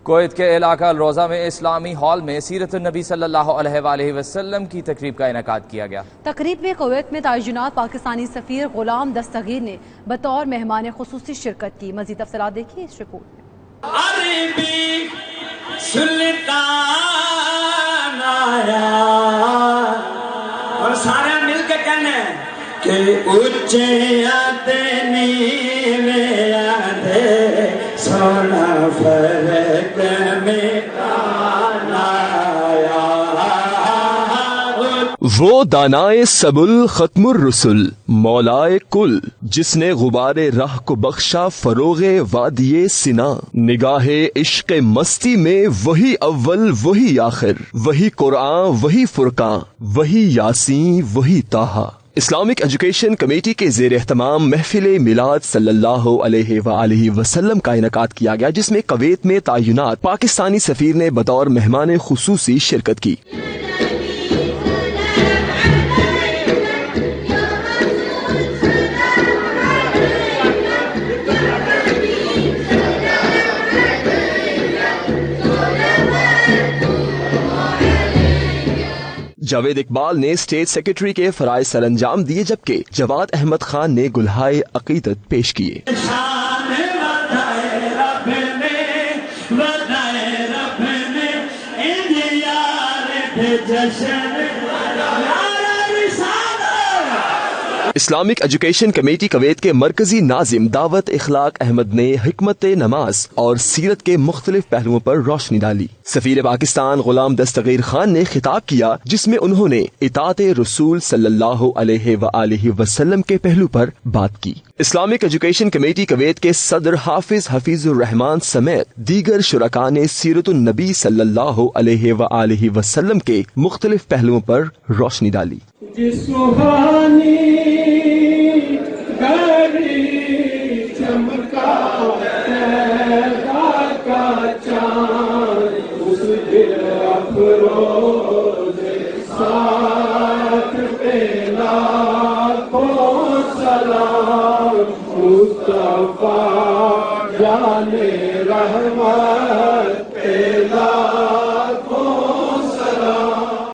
Kuwait کے علاقہ الروضہ میں اسلامی ہال میں سیرت النبی صلی اللہ علیہ وآلہ وسلم کی تقریب کا انعقاد کیا گیا۔ تقریب میں کویت میں تعینات پاکستانی سفیر غلام دستگیر نے بطور مہمان خصوصی شرکت کی۔ مزید تفصیلات دیکھیے اس رپورٹ میں۔ عربی سلطان آیا اور سارے مل کے کہنے کہ اچھے آتے نیوے آدھے سونا فرق میں آیا۔ وہ دانائے سبل ختم الرسل مولائے کل، جس نے غبار راہ کو بخشا فروغ وادی سنا، نگاہ عشق مستی میں وہی اول وہی آخر، وہی قرآن وہی فرقان، وہی یاسین وہی طٰہٰ۔ اسلامک ایجوکیشن کمیٹی کے زیر اہتمام محفل میلاد صلی اللہ علیہ وآلہ وسلم کا انعقاد کیا گیا، جس میں کویت میں تعینات پاکستانی سفیر نے بطور مہمان خصوصی شرکت کی۔ جاوید اقبال نے اسٹیٹ سیکرٹری کے فرائض سر انجام دیے، جبکہ جواد احمد خان نے گلہائے عقیدت پیش کیے۔ اسلامک ایجوکیشن کمیٹی کویت کے مرکزی ناظم دعوت اخلاق احمد نے حکمت نماز اور سیرت کے مختلف پہلوؤں پر روشنی ڈالی۔ سفیر پاکستان غلام دستگیر خان نے خطاب کیا، جس میں انہوں نے اطاعت رسول صلی اللہ علیہ وآلہ وسلم کے پہلو پر بات کی۔ اسلامک ایجوکیشن کمیٹی کویت کے صدر حافظ الرحمان سمیت دیگر شرکاء نے سیرت النبی صلی اللہ علیہ وآلہ وسلم کے مختلف پہلوؤں پر روشنی ڈالی۔ مصطفیٰ جان رحمان